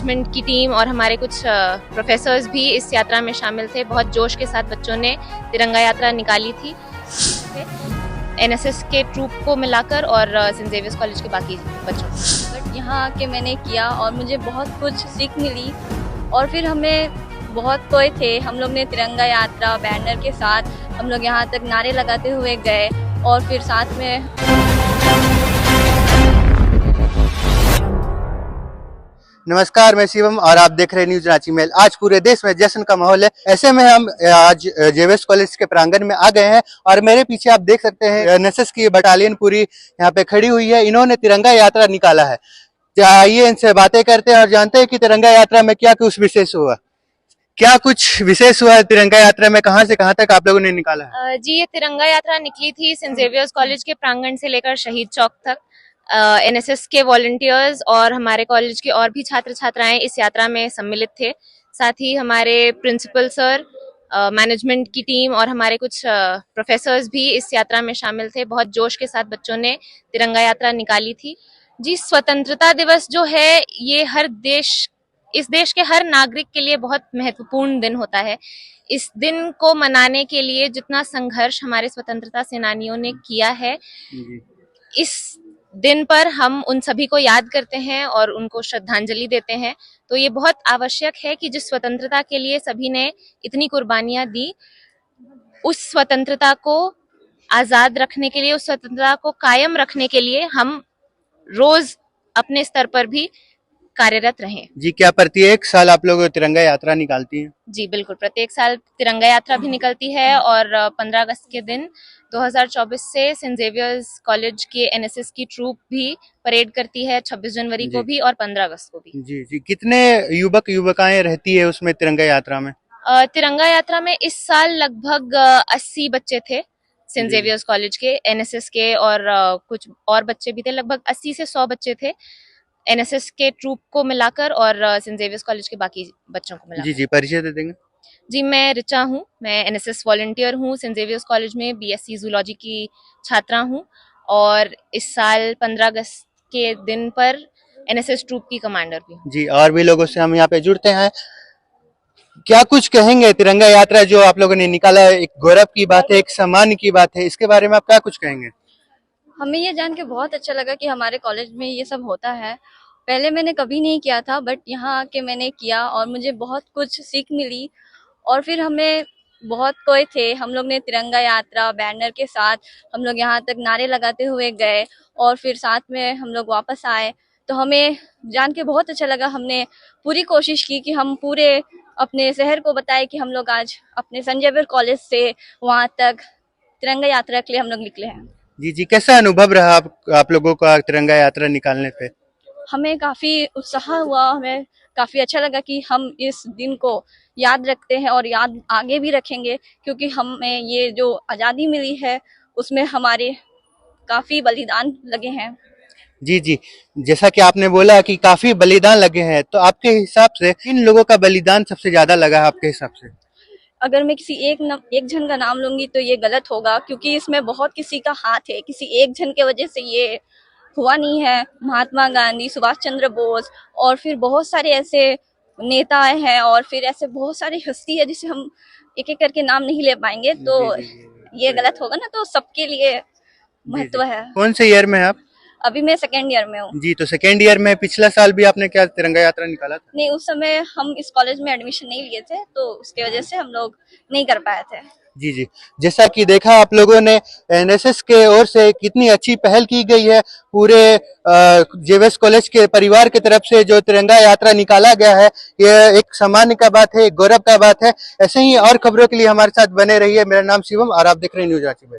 Management की team और हमारे कुछ प्रोफेसर्स भी इस यात्रा में शामिल थे। बहुत जोश के साथ बच्चों ने तिरंगा यात्रा निकाली थी एनएसएस के ट्रूप को मिलाकर और सेंट जेवियर्स कॉलेज के बाकी बच्चों को। बट यहाँ आके मैंने किया और मुझे बहुत कुछ सीख मिली। और फिर हमें बहुत कोई थे, हम लोग ने तिरंगा यात्रा बैनर के साथ हम लोग यहाँ तक नारे लगाते हुए गए और फिर साथ में। नमस्कार, मैं शिवम और आप देख रहे हैं न्यूज रांची मेल। आज पूरे देश में जश्न का माहौल है। ऐसे में हम आज जेवियर्स कॉलेज के प्रांगण में आ गए हैं और मेरे पीछे आप देख सकते हैं एनएसएस की बटालियन पूरी यहाँ पे खड़ी हुई है। इन्होंने तिरंगा यात्रा निकाला है। आइए इनसे बातें करते हैं और जानते हैं कि तिरंगा यात्रा में क्या कुछ विशेष हुआ। क्या कुछ विशेष हुआ है तिरंगा यात्रा में? कहाँ से कहाँ तक आप लोगों ने निकाला है? जी, ये तिरंगा यात्रा निकली थी सेंट जेवियर्स कॉलेज के प्रांगण से लेकर शहीद चौक तक। एनएसएस के वॉलंटियर्स और हमारे कॉलेज के और भी छात्र छात्राएं इस यात्रा में सम्मिलित थे। साथ ही हमारे प्रिंसिपल सर, मैनेजमेंट की टीम और हमारे कुछ प्रोफेसर्स भी इस यात्रा में शामिल थे। बहुत जोश के साथ बच्चों ने तिरंगा यात्रा निकाली थी। जी, स्वतंत्रता दिवस जो है ये इस देश के हर नागरिक के लिए बहुत महत्वपूर्ण दिन होता है। इस दिन को मनाने के लिए जितना संघर्ष हमारे स्वतंत्रता सेनानियों ने किया है, इस दिन पर हम उन सभी को याद करते हैं और उनको श्रद्धांजलि देते हैं। तो ये बहुत आवश्यक है कि जिस स्वतंत्रता के लिए सभी ने इतनी कुर्बानियां दी, उस स्वतंत्रता को आजाद रखने के लिए, उस स्वतंत्रता को कायम रखने के लिए हम रोज अपने स्तर पर भी कार्यरत रहें। जी, क्या प्रत्येक साल आप लोग तिरंगा यात्रा निकालती हैं? जी बिल्कुल, प्रत्येक साल तिरंगा यात्रा भी निकलती है और 15 अगस्त के दिन 2024 से सेंट जेवियर्स कॉलेज के एनएसएस की ट्रूप भी परेड करती है, 26 जनवरी को भी और 15 अगस्त को भी। जी जी, कितने युवक युवकाएं रहती है उसमें तिरंगा यात्रा में? तिरंगा यात्रा में इस साल लगभग 80 बच्चे थे सेंट जेवियर्स कॉलेज के, एनएसएस के और कुछ और बच्चे भी थे। लगभग 80 से 100 बच्चे थे एनएसएस के ट्रूप को मिलाकर और सेंट जेवियर्स कॉलेज के बाकी बच्चों को मिलाकर। जी जी, परिचय दे देंगे? जी, मैं ऋचा हूँ, मैं एनएसएस वॉलंटियर हूँ, सेंट जेवियर्स कॉलेज में बीएससी जूलॉजी की छात्रा हूँ और इस साल 15 अगस्त के दिन पर एनएसएस ट्रूप की कमांडर भी हूँ। जी, और भी लोगों से हम यहाँ पे जुड़ते हैं। क्या कुछ कहेंगे? तिरंगा यात्रा जो आप लोगों ने निकाला है, एक गौरव की बात है, एक सम्मान की बात है, इसके बारे में आप क्या कुछ कहेंगे? हमें ये जान के बहुत अच्छा लगा कि हमारे कॉलेज में ये सब होता है। पहले मैंने कभी नहीं किया था, बट यहाँ आके मैंने किया और मुझे बहुत कुछ सीख मिली। और फिर हमें बहुत कोई थे, हम लोग ने तिरंगा यात्रा बैनर के साथ हम लोग यहाँ तक नारे लगाते हुए गए और फिर साथ में हम लोग वापस आए। तो हमें जान के बहुत अच्छा लगा। हमने पूरी कोशिश की कि हम पूरे अपने शहर को बताए कि हम लोग आज अपने सेंट जेवियर्स कॉलेज से वहाँ तक तिरंगा यात्रा के लिए हम लोग निकले हैं। जी जी, कैसा अनुभव रहा आप लोगों का तिरंगा यात्रा निकालने पे? हमें काफी उत्साह हुआ, हमें काफी अच्छा लगा कि हम इस दिन को याद रखते हैं और याद आगे भी रखेंगे, क्योंकि हमें ये जो आजादी मिली है उसमें हमारे काफी बलिदान लगे हैं। जी जी, जैसा कि आपने बोला कि काफी बलिदान लगे हैं, तो आपके हिसाब से किन लोगों का बलिदान सबसे ज्यादा लगा है आपके हिसाब से? अगर मैं किसी एक जन का नाम लूंगी तो ये गलत होगा, क्योंकि इसमें बहुत किसी का हाथ है। किसी एक जन के वजह से ये हुआ नहीं है। महात्मा गांधी, सुभाष चंद्र बोस और फिर बहुत सारे ऐसे नेता हैं और फिर ऐसे बहुत सारी हस्ती है जिसे हम एक एक करके नाम नहीं ले पाएंगे, तो ये गलत होगा ना। तो सबके लिए महत्व है। कौन से ईयर में आप? अभी मैं सेकेंड ईयर में हूँ। जी, तो सेकेंड ईयर में पिछला साल भी आपने क्या तिरंगा यात्रा निकाला था? नहीं, उस समय हम इस कॉलेज में एडमिशन नहीं लिए थे, तो उसके वजह से हम लोग नहीं कर पाए थे। जी जी, जैसा कि देखा आप लोगों ने, एनएसएस के ओर से कितनी अच्छी पहल की गई है। पूरे जेवियर्स कॉलेज के परिवार की तरफ से जो तिरंगा यात्रा निकाला गया है, ये एक सम्मान का बात है, एक गौरव का बात है। ऐसे ही और खबरों के लिए हमारे साथ बने रहिए। मेरा नाम शिवम और आप देख रहे हैं न्यूज रांची में।